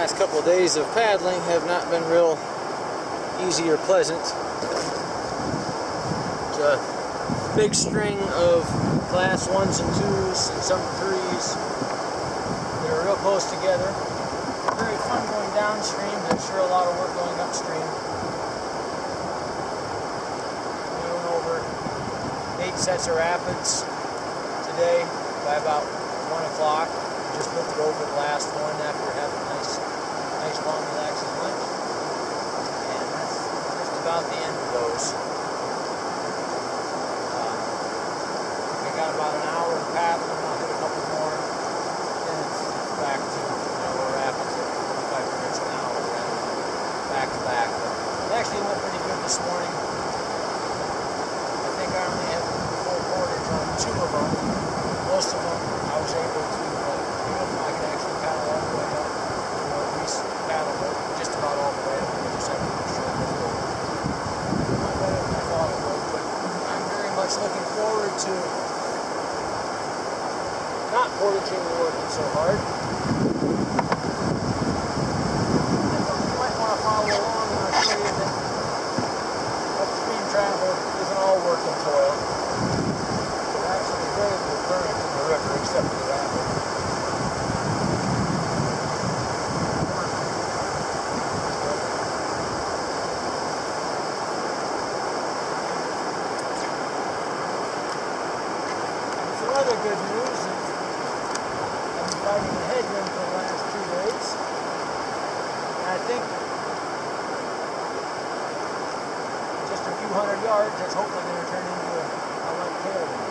last couple of days of paddling have not been real easy or pleasant. It's a big string of class 1s and 2s and some 3s that are real close together. Very fun going downstream, but sure a lot of work going upstream. We went over 8 sets of rapids today by about 1 o'clock. Just lifted over the last one after having a nice long relaxing lunch. And that's just about the end of those. I got about an hour of paddling, I'll hit a couple more. Then it's back to rapids at 45 minutes an hour rather than back to back. But it actually went pretty good this morning. I think I only had full portage on 2 of them. Most of them I was able to I could actually paddle all the way up, or at least paddle just about all the way up. I just had to make sure it would. Not better than I thought it would, but I'm very much looking forward to not portaging and working so hard. You might want to follow along and I'll show you that upstream travel isn't all work and toil. There's actually very little current in the river except for the rapids. Other good news is I've been fighting a headwind for the last 2 days, and I think just a few hundred yards that's hopefully going to turn into a light tailwind.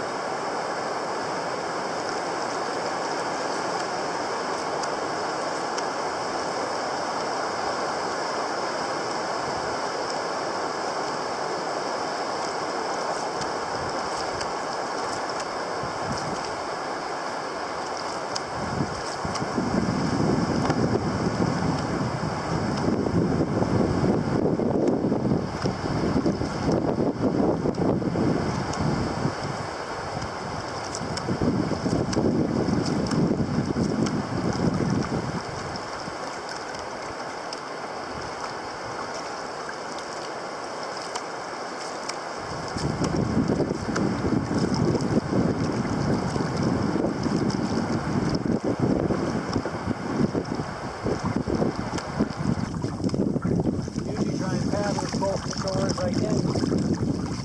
I can,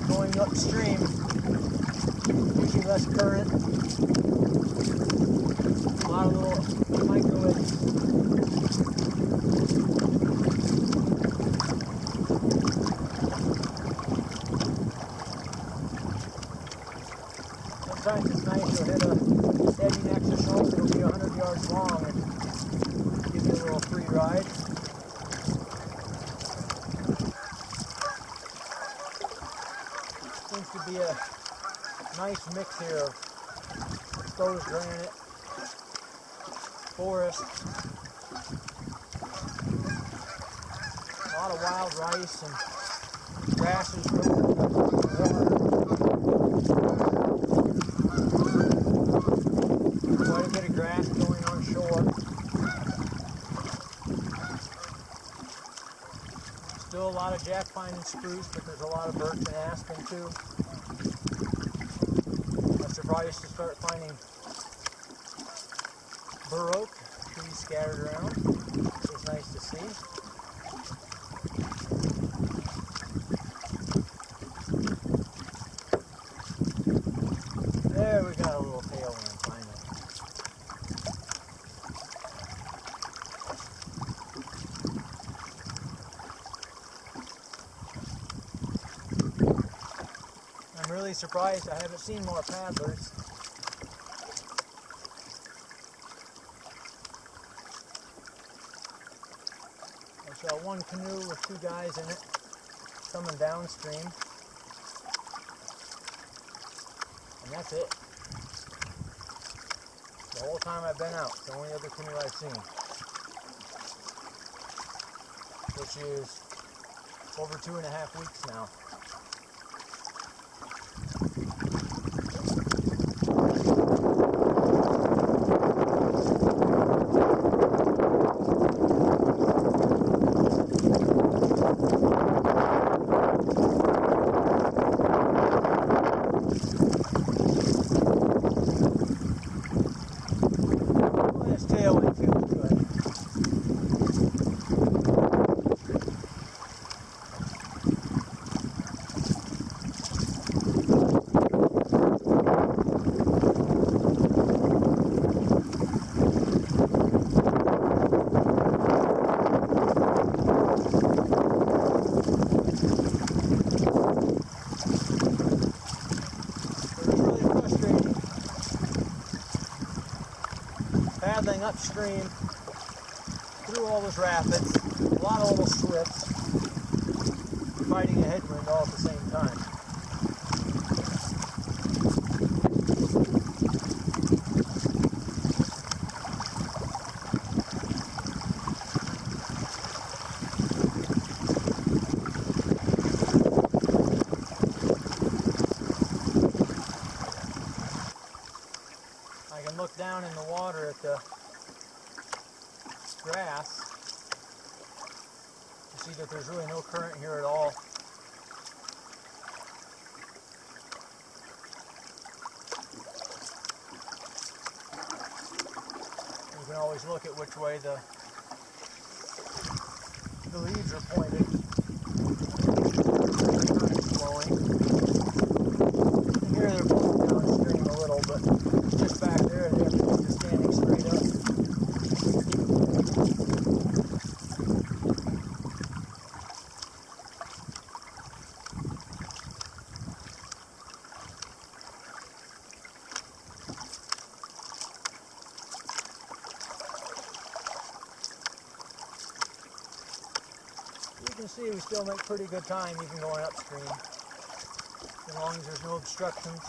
going upstream, using less current, a lot of little micro eddies. Sometimes it's nice to hit a steady next to shoulder, it'll be 100 yards long and give you a little free ride. Seems to be a nice mix here of exposed granite, forest, a lot of wild rice and grasses growing in the water. Quite a bit of grass going on shore. Still a lot of jack pine and spruce, but there's a lot of birch and aspen too. I'm surprised to start finding bur oak trees scattered around. It was nice to see. There we got a little tailwind finally. I'm really surprised I haven't seen more paddlers. I saw one canoe with 2 guys in it coming downstream. And that's it. The whole time I've been out, the only other canoe I've seen. Which is over 2.5 weeks now. paddling upstream through all those rapids, a lot of little swifts, fighting a headwind all at the same time. I can look down in the water at the grass to see that there's really no current here at all. You can always look at which way the leaves are pointed. The current's flowing. And here they're pulling downstream a little, but just back there they have to be just standing straight up. You can see we still make pretty good time even going upstream, as long as there's no obstructions.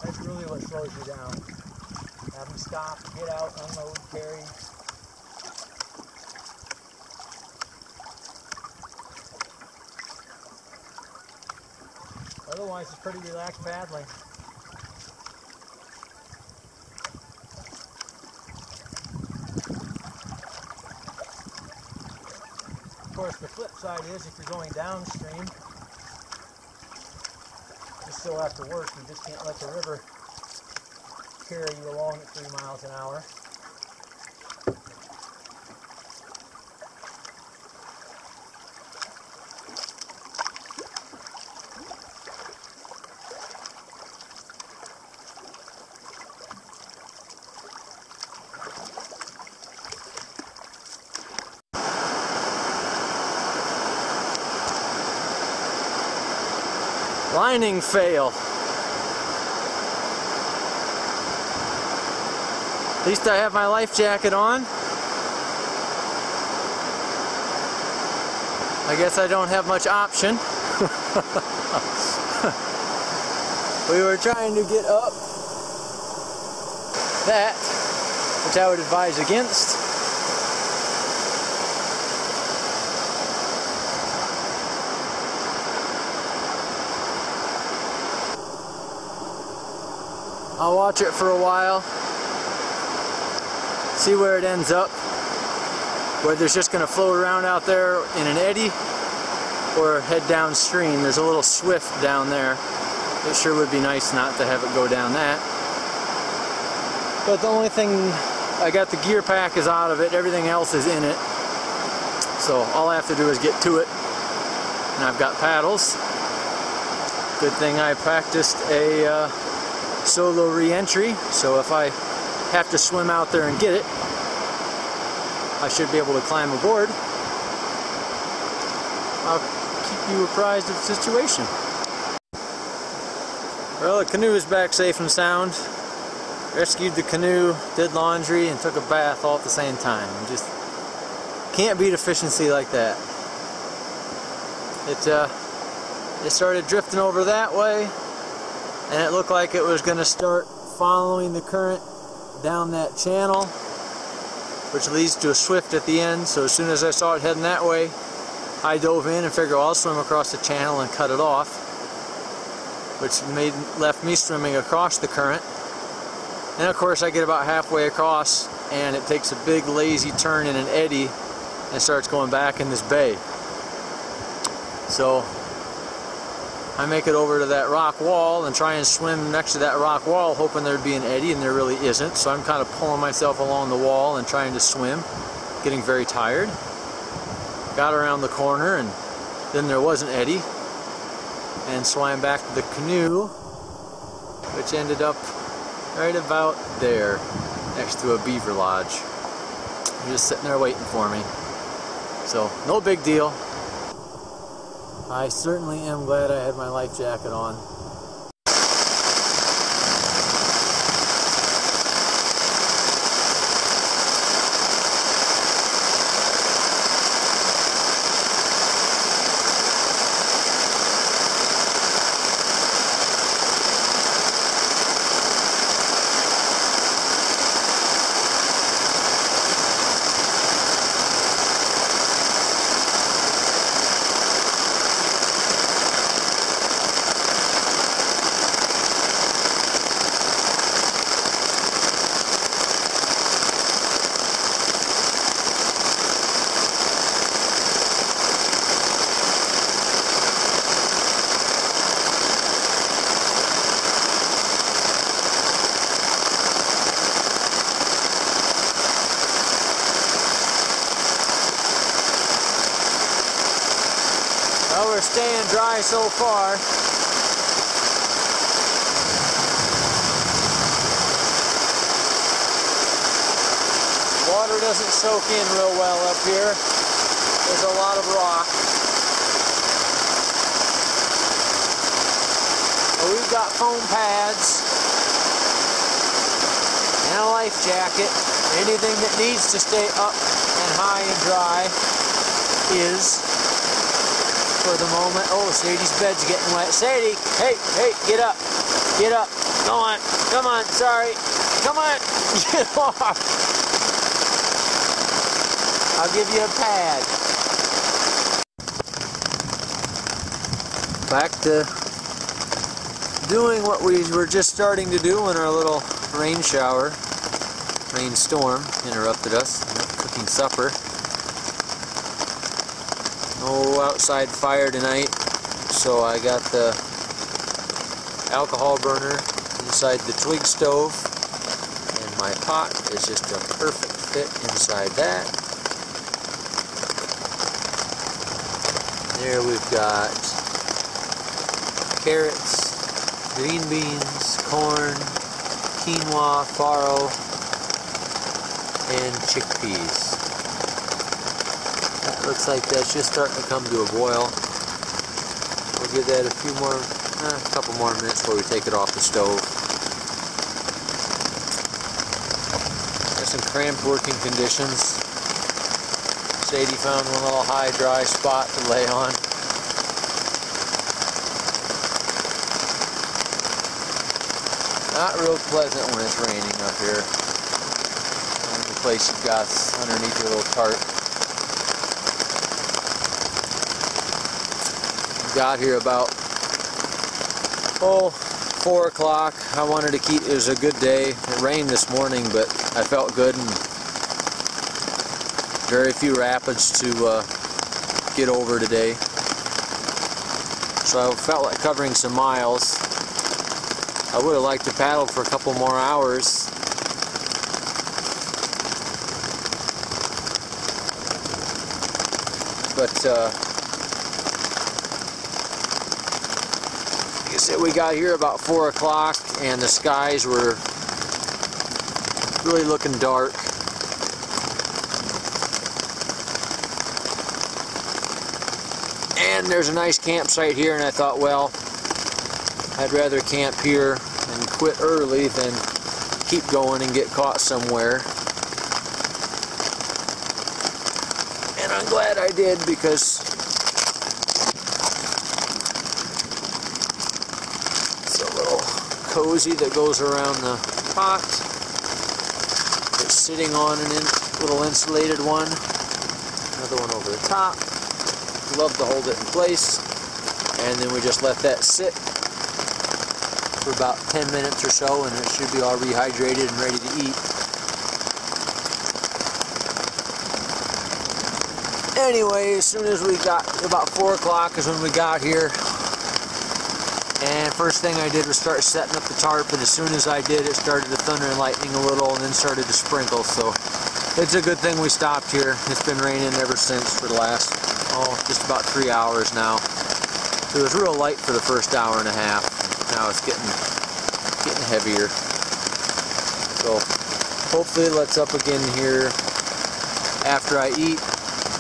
That's really what slows you down. Having to stop, get out, unload, carry. Otherwise, it's pretty relaxed paddling. Of course, the flip side is if you're going downstream, you still have to work. You just can't let the river carry you along at 3 miles an hour. Lining fail. At least I have my life jacket on. I guess I don't have much option. We were trying to get up that, which I would advise against. I'll watch it for a while, see where it ends up, whether it's just going to float around out there in an eddy or head downstream. There's a little swift down there. It sure would be nice not to have it go down that. But the only thing, I got the gear pack is out of it, everything else is in it. So all I have to do is get to it, and I've got paddles. Good thing I practiced a solo re-entry, so if I have to swim out there and get it, I should be able to climb aboard. I'll keep you apprised of the situation. Well, the canoe is back safe and sound. Rescued the canoe, did laundry, and took a bath all at the same time. You just can't beat efficiency like that. It started drifting over that way, and it looked like it was going to start following the current down that channel, which leads to a swift at the end. So as soon as I saw it heading that way, I dove in and figured, well, I'll swim across the channel and cut it off, which left me swimming across the current. And of course I get about halfway across and it takes a big lazy turn in an eddy and starts going back in this bay. So I make it over to that rock wall and try and swim next to that rock wall, hoping there'd be an eddy, and there really isn't. So I'm kind of pulling myself along the wall and trying to swim, getting very tired. Got around the corner and then there was an eddy, and swam back to the canoe, which ended up right about there next to a beaver lodge. They're just sitting there waiting for me. So no big deal. I certainly am glad I had my life jacket on. are staying dry so far. Water doesn't soak in real well up here. There's a lot of rock. But we've got foam pads and a life jacket. Anything that needs to stay up and high and dry is, for the moment. Oh, Sadie's bed's getting wet. Sadie, hey, get up. Get up. Come on, sorry. Come on, get off. I'll give you a pad. Back to doing what we were just starting to do when our little rainstorm interrupted us. Cooking supper. No outside fire tonight, so I got the alcohol burner inside the twig stove, and my pot is just a perfect fit inside that. There we've got carrots, green beans, corn, quinoa, farro, and chickpeas. That looks like that's just starting to come to a boil. We'll give that a couple more minutes before we take it off the stove. Got some cramped working conditions. Sadie found one little high dry spot to lay on. Not real pleasant when it's raining up here. The only place you've got is underneath your little tarp. Got here about 4 o'clock. I wanted to keep, it was a good day. It rained this morning, but I felt good and very few rapids to get over today. So I felt like covering some miles. I would have liked to paddle for a couple more hours. But like I said, we got here about 4 o'clock and the skies were really looking dark. And there's a nice campsite here, and I thought, well, I'd rather camp here and quit early than keep going and get caught somewhere. And I'm glad I did, because it's a little cozy that goes around the pot. It's sitting on a little insulated one. Another one over the top. Love to hold it in place, and then we just let that sit for about 10 minutes or so, and it should be all rehydrated and ready to eat. Anyway, as soon as we got, about 4 o'clock is when we got here, and first thing I did was start setting up the tarp, and as soon as I did, it started to thunder and lightning a little, and then started to sprinkle. So it's a good thing we stopped here. It's been raining ever since for the last just about 3 hours now. It was real light for the first hour and a half. Now it's getting heavier. So hopefully it lets up again here after I eat,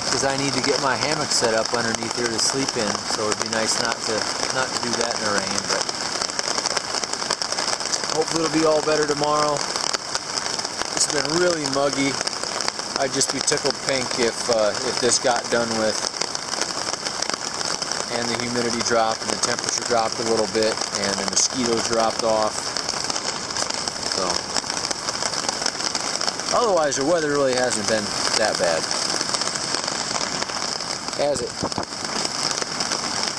because I need to get my hammock set up underneath here to sleep in. So it'd be nice not to do that in the rain. But hopefully it'll be all better tomorrow. It's been really muggy. I'd just be tickled pink if this got done with, and the humidity dropped and the temperature dropped a little bit and the mosquitoes dropped off. So otherwise the weather really hasn't been that bad, has it?